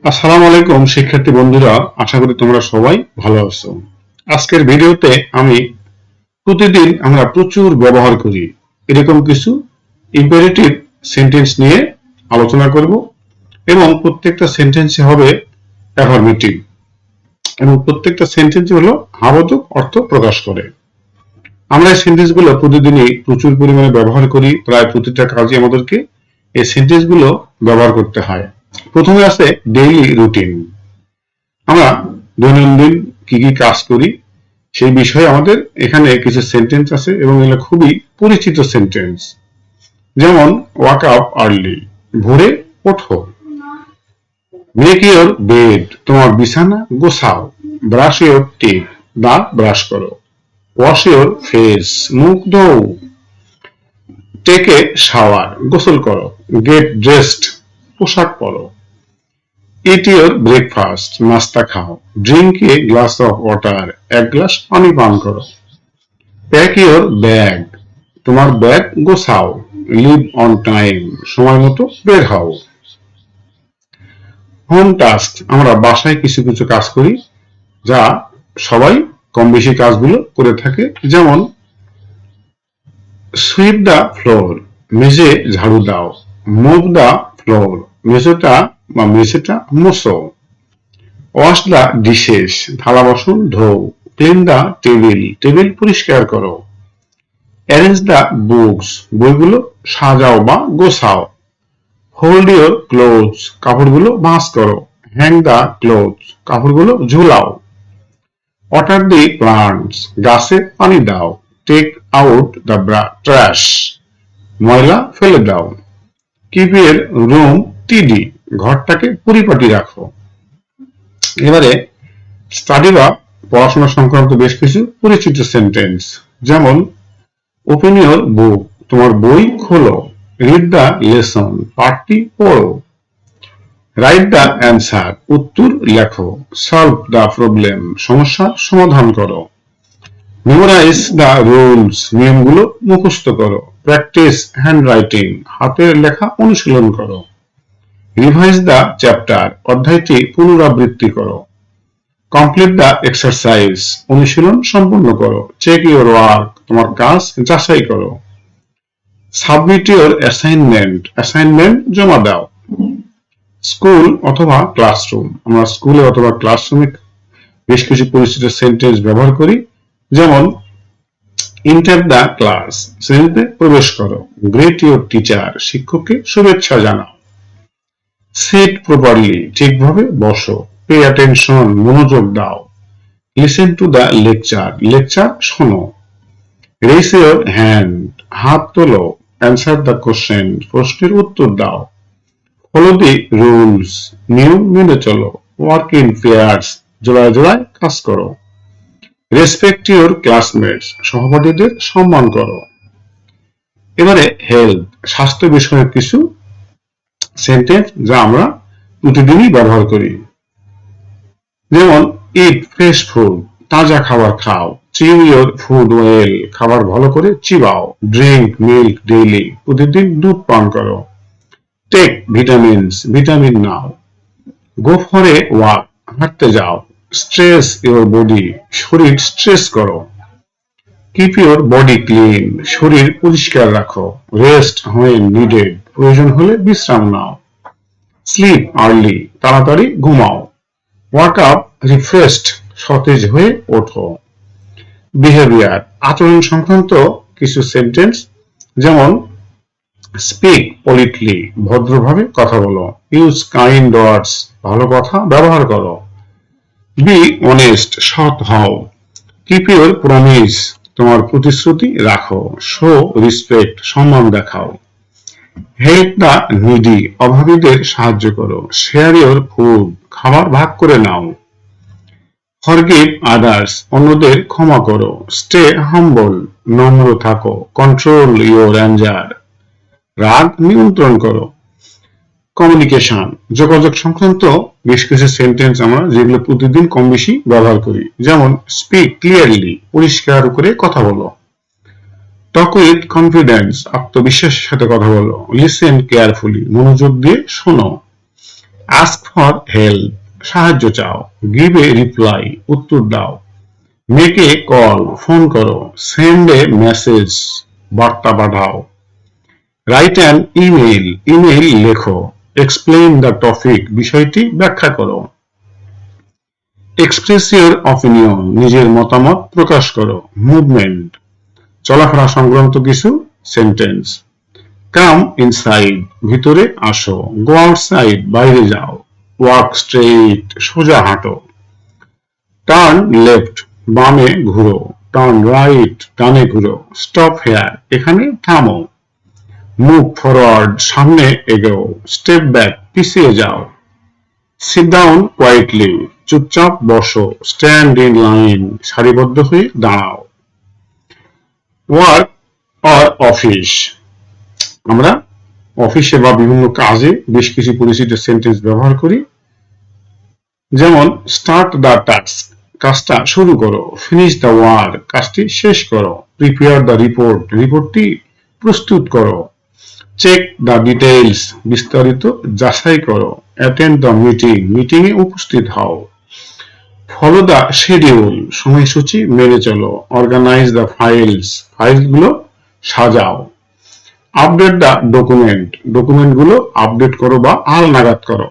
আসসালামু আলাইকুম শিক্ষার্থী বন্ধুরা, আশা করি তোমরা সবাই ভালো আছো। আজকের ভিডিওতে আমি প্রতিদিন আমরা প্রচুর ব্যবহার করি এরকম কিছু ইম্পারেটিভ সেন্টেন্স নিয়ে আলোচনা করব এবং প্রত্যেকটা সেন্টেন্সে হবে অ্যাফার্মেটিভ এবং প্রত্যেকটা সেন্টেন্সই হলো হাবোধক অর্থ প্রকাশ করে। আমরা এই সেন্টেন্সগুলো প্রতিদিনই প্রচুর পরিমাণে ব্যবহার করি, প্রায় প্রতিটা কাজে আমাদেরকে এই সেন্টেন্সগুলো ব্যবহার করতে হয়। প্রথমে আছে ডেইলি রুটিন। আমরা দৈনন্দিন কি কি কাজ করি সেই বিষয়ে আমাদের এখানে কিছু সেন্টেন্স আছে এবং এগুলো খুবই পরিচিত সেন্টেন্স। যেমন ওয়াক আপ আর্লি, ভোরে ওঠো। মেক ইওর বেড, তোমার বিছানা গোছাও। ব্রাশ ইওর টিথ, দাঁত ব্রাশ করো। ওয়াশ ইওর ফেস, মুখ ধোও। টেক এ শাওয়ার, গোসল করো। গেট ড্রেসড, পোশাক পরো। ইট ইওর ব্রেকফাস্ট, নাস্তা খাও। Drink a glass of water, এক গ্লাস পানি পান করো। প্যাক ইওর ব্যাগ, তোমার ব্যাগ গোছাও। লিভ অন টাইম, সময় মতো বের হও। হোম টাস্ক, আমরা বাসায় কিছু কিছু কাজ করি যা সবাই কম বেশি কাজগুলো করে থাকে। যেমন সুইপ দ্য ফ্লোর, মেঝে ঝাড়ু দাও। মুভ দ্য ফ্লোর, মেঝেটা মোছো। ওয়াশ দ্য ডিশেস, থালা বাসন ধোও। ক্লিন দ্য টেবিল, টেবিল পরিষ্কার করো। অ্যারেঞ্জ দ্য বুকস, বইগুলো সাজাও বা গোছাও। হোল্ড ইওর ক্লোথস, কাপড়গুলো ভাঁজ করো। হ্যাং দ্য ক্লোথস, কাপড়গুলো ঝুলাও। ওয়াটার দি প্লান্টস, গাছে পানি দাও। টেক আউট দ্য ট্র্যাশ, ময়লা ফেলে দাও। কিপ ইওর রুম টিডি, ঘরটাকে পরিপাটি রাখো। এবারে স্টাডি বা পড়াশোনা সংক্রান্ত বেশ কিছু পরিচিত সেন্টেন্স। যেমন ওপেন ইওর বুক, তোমার বই খোলো। রিড দ্য লেসন, পাঠটি পড়ো। রাইট দ্য অ্যান্সার, উত্তর লেখো। সলভ দ্য প্রবলেম, সমস্যার সমাধান করো। মেমোরাইজ দ্য রুলস, নিয়মগুলো মুখস্থ করো। প্র্যাকটিস হ্যান্ড রাইটিং, হাতের লেখা অনুশীলন করো। রিভাইজ দ্য চ্যাপ্টার, অধ্যায়টি পুনরাবৃত্তি করো। কমপ্লিট দ্য এক্সারসাইজ, অনুশীলন সম্পূর্ণ করো। চেক ইওর ওয়ার্ক, তোমার কাজ যাচাই করো। সাবমিট ইওর অ্যাসাইনমেন্ট, অ্যাসাইনমেন্ট জমা দাও। স্কুল অথবা ক্লাসরুম, আমরা স্কুলে অথবা ক্লাসরুমে বেশ কিছু পরিচিত সেন্টেন্স ব্যবহার করি। যেমন এন্টার দ্য ক্লাস, শ্রেণীতে প্রবেশ করো। গ্রেট ইওর টিচার, শিক্ষককে শুভেচ্ছা জানাও। সিট প্রপারলি, ঠিকভাবে বসো। পে অ্যাটেনশন, মনোযোগ দাও। Listen to the lecture, lecture শোনো। রেইজ ইওর হ্যান্ড, হাত তোলো। অ্যান্সার দ্য কোশ্চেন, প্রশ্নের উত্তর দাও। ফলো দি রুলস, নিয়ম মেনে চলো। ওয়ার্ক ইন পেয়ার্স, জোড়ায় জোড়ায় কাজ করো। রেসপেক্ট ইওর ক্লাসমেটস, সহপাঠীদের সম্মান করো। এবারে হেলথ, স্বাস্থ্য বিষয়ক কিছু সেন্টেন্স যা আমরা প্রতিদিনই ব্যবহার করি। যেমন ইট ফ্রেশ ফুড, তাজা খাবার খাও। চিউ ইওর ফুড ওয়েল, খাবার ভালো করে চিবাও। ড্রিঙ্ক মিল্ক ডেইলি, প্রতিদিন দুধ পান করো। টেক ভিটামিনস, ভিটামিন নাও। গো ফর এ ওয়াক, হাঁটতে যাও। স্ট্রেস ইওর বডি, শরীর স্ট্রেস করো। কিপ ইওর বডি ক্লিন, শরীর পরিষ্কার রাখো। রেস্ট হোয়েন নিডেড, প্রয়োজন হলে বিশ্রাম নাও। স্লিপ আর্লি, তাড়াতাড়ি ঘুমাও। ওয়াক আপ রিফ্রেশড, সতেজ হয়ে ওঠো। বিহেভিয়ার, আচরণ সংক্রান্ত কিছু সেন্টেন্স। যেমন স্পিক পলিটলি, ভদ্রভাবে কথা বলো। ইউজ কাইন্ড ওয়ার্ডস, ভালো কথা ব্যবহার করো। বি অনেস্ট, সৎ হও। কিপ ইওর প্রমিস, তোমার প্রতিশ্রুতি রাখো। শো রেসপেক্ট, সম্মান দেখাও। হেল্প দ্য নিডি, অভাবীদের সাহায্য করো। শেয়ার ইওর ফুড, খাবার ভাগ করে নাও। ফরগিভ আদার্স, অন্যদের ক্ষমা করো। স্টে হাম্বল, নম্র থাকো। কন্ট্রোল ইওর অ্যাঞ্জার, রাগ নিয়ন্ত্রণ করো। কমিউনিকেশন, যোগাযোগ সংক্রান্ত বেশ কিছু সেন্টেন্স আমরা যেগুলো প্রতিদিন কম বেশি ব্যবহার করি। যেমন স্পিক ক্লিয়ারলি, পরিষ্কার করে কথা বলো। টক উইথ কনফিডেন্স, আত্মবিশ্বাসের সাথে কথা বলো। লিসেন কেয়ারফুলি, মনোযোগ দিয়ে শোনো। আস্ক ফর হেল্প, সাহায্য চাও। গিভ এ রিপ্লাই, উত্তর দাও। মেক এ কল, ফোন করো। সেন্ড এ মেসেজ, বার্তা পাঠাও। রাইট অ্যান ইমেইল, ইমেইল লেখো। এক্সপ্লেইন দ্য টপিক, বিষয়টি ব্যাখ্যা করো। এক্সপ্রেস ইউর অপিনিয়ন, নিজের মতামত প্রকাশ করো। মুভমেন্ট, চলাফেরা সংক্রান্ত কিছু সেন্টেন্স। কাম ইনসাইড, ভিতরে আসো। গো আউটসাইড, বাইরে যাও। ওয়াক স্ট্রেইট, সোজা হাঁটো। টার্ন লেফট, বামে ঘুরো। টার্ন রাইট, ডানে ঘুরো। স্টপ হেয়ার, এখানে থামো। মুভ ফরওয়ার্ড, সামনে এগোও। স্টেপ ব্যাক, পিছিয়ে যাও। সিট ডাউন কোয়াইটলি, চুপচাপ বসো। স্ট্যান্ড ইন লাইন, সারিবদ্ধ হয়ে দাঁড়াও। ওয়ার্ক অর অফিস, আমরা অফিসে বা বিভিন্ন কাজে বেশ কিছু পরিচিত সেন্টেন্স ব্যবহার করি। যেমন স্টার্ট দ্য টাস্ক, কাজটা শুরু করো। ফিনিশ দ্য ওয়ার্ক, কাজটি শেষ করো। প্রিপেয়ার দ্য রিপোর্ট, রিপোর্টটি প্রস্তুত করো। চেক দ্য ডিটেইলস, বিস্তারিত যাচাই করো। অ্যাটেন্ড দ্য মিটিং, মিটিংয়ে উপস্থিত হও। ফলো দ্য শিডিউল, সময়সূচি মেনে চলো। অর্গানাইজ দ্য ফাইলস, ফাইলগুলো সাজাও। আপডেট দ্য ডকুমেন্ট, ডকুমেন্টগুলো আপডেট করো বা হালনাগাদ করো।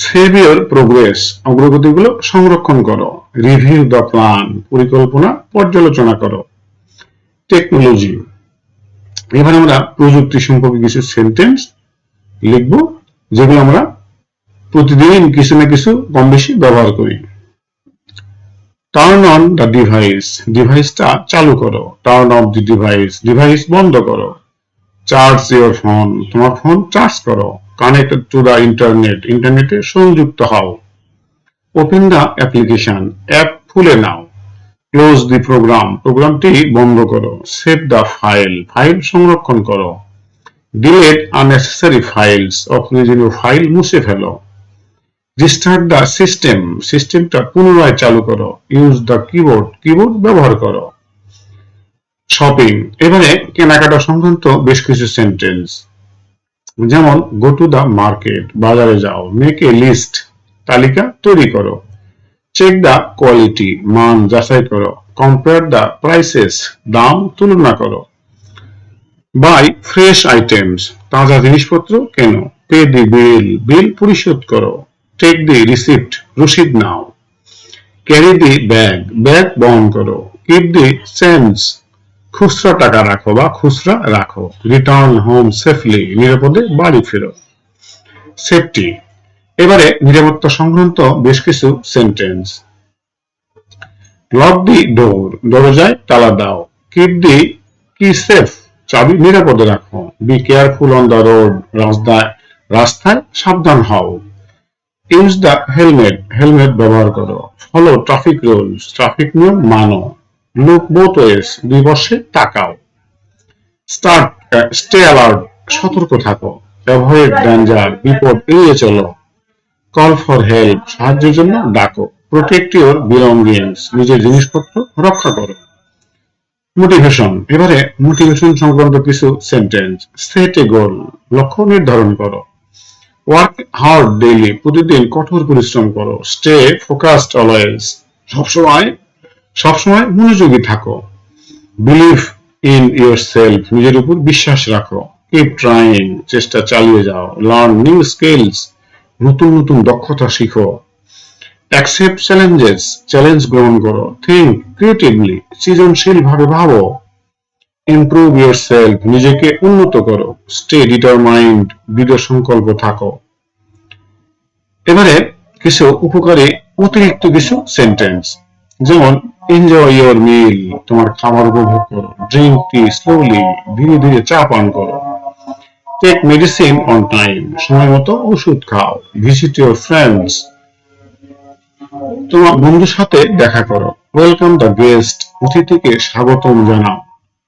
সেভ ইউর প্রোগ্রেস, অগ্রগতিগুলো সংরক্ষণ করো। রিভিউ দ্য প্ল্যান, পরিকল্পনা পর্যালোচনা করো। টেকনোলজি, এবার আমরা প্রযুক্তি সম্পর্কে কিছু সেন্টেন্স লিখব, যেগুলো আমরা প্রতিদিন কিছু না কিছু কম বেশি ব্যবহার করি। টার্ন অন দ্য ডিভাইস, ডিভাইসটা চালু করো। Turn of the device, device বন্ধ করো। চার্জ ইউর ফোন, তোমার ফোন চার্জ করো। কানেক্টেড টু দ্য ইন্টারনেট, ইন্টারনেটে সংযুক্ত হও। ওপেন দ্য অ্যাপ্লিকেশন, অ্যাপ খুলে নাও। ক্লোজ দি প্রোগ্রাম, প্রোগ্রামটি বন্ধ করো। সেভ দ্য ফাইল, ফাইল সংরক্ষণ করো। ডিলিট আননেসেসারি ফাইলস, অপ্রয়োজনীয় ফাইল মুছে ফেলো। রিস্টার্ট দ্য সিস্টেম, সিস্টেমটা পুনরায় চালু করো। ইউজ দ্য কিবোর্ড, কিবোর্ড ব্যবহার করো। শপিং, এবারে কেনাকাটা সংক্রান্ত বেশ কিছু সেন্টেন্স। যেমন গো টু দ্য মার্কেট, বাজারে যাও। মেক এ লিস্ট, তালিকা তৈরি করো। চেক দ্য কোয়ালিটি, মান যাচাই করো। কম্পেয়ার দ্য প্রাইসেস, দাম তুলনা করো। বাই ফ্রেশ আইটেমস, তাজা জিনিসপত্র কেন। পে দি বিল, বিল পরিশোধ করো। টেক দি রিসিপ্ট, রসিদ নাও। ক্যারি দি ব্যাগ, ব্যাগ বহন করো। কিপ দি চেঞ্জ, খুচরা টাকা রাখো বা খুচরা রাখো। রিটার্ন হোম সেফলি, নিরাপদে বাড়ি ফেরো। সেফটি, এবারে নিরাপত্তা সংক্রান্ত বেশ কিছু সেন্টেন্স। লক দি ডোর, দরজায় তালা দাও। কিপ দি কি সেফ, চাবি নিরাপদে রাখো। Be careful on the road, রাস্তায় সাবধান হও। ইউজ দ্য হেলমেট, হেলমেট ব্যবহার করো। ফলো ট্রাফিক রুলস, ট্রাফিক নিয়ম মানো। লুক বোথ ওয়েজ, দুই পাশে তাকাও। স্টে অ্যালার্ট, সতর্ক থাকো। অ্যাভয়েড ডেঞ্জার, বিপদ এড়িয়ে চলো। কল ফর হেল্প, সাহায্যের জন্য ডাকো। প্রোটেক্ট ইউর বিলঙ্গিংস, নিজের জিনিসপত্র রক্ষা করো। মোটিভেশন, এবারে মোটিভেশন সংক্রান্ত কিছু সেন্টেন্স। সেট এ গোল, লক্ষ্য নির্ধারণ করো। ওয়ার্ক হার্ড ডেইলি, প্রতিদিন কঠোর পরিশ্রম করো। স্টে ফোকাসড অলওয়েজ, সবসময় সবসময় মনোযোগী থাকো। বিলিভ ইন ইউর সেলফ, নিজের উপর বিশ্বাস রাখো। কিপ ট্রাইং, চেষ্টা চালিয়ে যাও। লার্ন নিউ স্কিলস, নতুন নতুন দক্ষতা শিখো। অ্যাকসেপ্ট চ্যালেঞ্জেস, চ্যালেঞ্জ গ্রহণ করো। থিঙ্ক ক্রিয়েটিভলি, সৃজনশীল ভাবে ভাবো। ইমপ্রুভ ইউর সেলফ, নিজেকে উন্নত করো। স্টে ডিটারমাইন্ড, দৃঢ় সংকল্প থাকো। এবারে কিছু উপকারী অতিরিক্ত কিছু সেন্টেন্স। যেমন এনজয় ইউর মিল, তোমার খাবার উপভোগ করো। ড্রিঙ্ক টি স্লোলি, ধীরে ধীরে চা পান করো। টেক মেডিসিন অন টাইম, সময় মতো ওষুধ খাও। ভিজিট ইউর ফ্রেন্ডস, তোমার বন্ধুর সাথে দেখা করো। ওয়েলকাম দ্য গেস্ট, অতিথিকে স্বাগতম জানাও।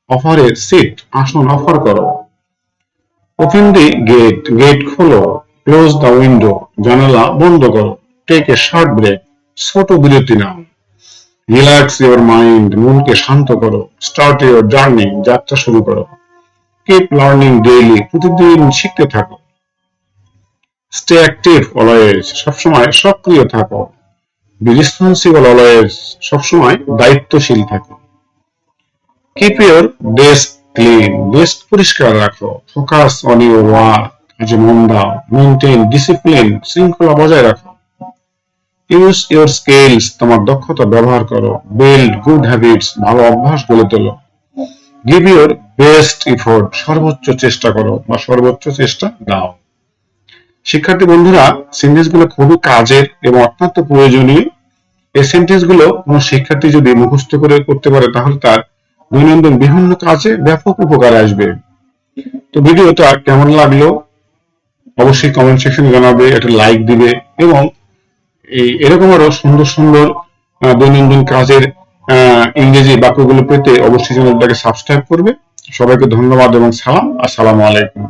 অফার এ সিট, আসন অফার করো। ওপেন দি গেট, গেট খোলো। ক্লোজ দ্য উইন্ডো, জানালা বন্ধ করো। টেক এ শর্ট ব্রেক, ছোট বিরতি নাও। রিল্যাক্স ইউর মাইন্ড, মনকে শান্ত করো। স্টার্ট ইউর জার্নি, যাত্রা শুরু করো। কিপ লার্নিং ডেইলি, প্রতিদিন শিখতে থাকো। স্টে অ্যাক্টিভ অলওয়েজ, সবসময় সক্রিয় থাকো। বি রেসপন্সিবল অলওয়েজ, সবসময় দায়িত্বশীল থাকো। Keep your desk clean, desk পরিষ্কার রাখো। ফোকাস অন ইউর ওয়ার্ক, কাজে মন দাও। মেইনটেইন ডিসিপ্লিন, শৃঙ্খলা বজায় রাখো। ইউজ ইউর স্কিলস, তোমার দক্ষতা ব্যবহার করো। বিল্ড গুড হ্যাবিটস, ভালো অভ্যাস গড়ে তোলো। গিভ ইউর বেস্ট এফোর্ট, সর্বোচ্চ চেষ্টা করো বা সর্বোচ্চ চেষ্টা দাও। শিক্ষার্থী বন্ধুরা, সেন্টেন্স গুলো খুবই কাজের এবং অত্যন্ত প্রয়োজনীয়। এই সেন্টেন্স গুলো কোনো শিক্ষার্থী যদি মুখস্থ করে করতে পারে তাহলে তার দৈনন্দিন বিভিন্ন কাজে ব্যাপক উপকার আসবে। তো ভিডিওটা কেমন লাগলো অবশ্যই কমেন্ট সেকশনে জানাবে, একটা লাইক দিবে এবং এরকম আরো সুন্দর সুন্দর দৈনন্দিন কাজের ইংরেজি বাক্যগুলো পেতে অবশ্যই চ্যানেলটাকে সাবস্ক্রাইব করবে। সবাইকে ধন্যবাদ এবং সালাম। আসসালামু আলাইকুম।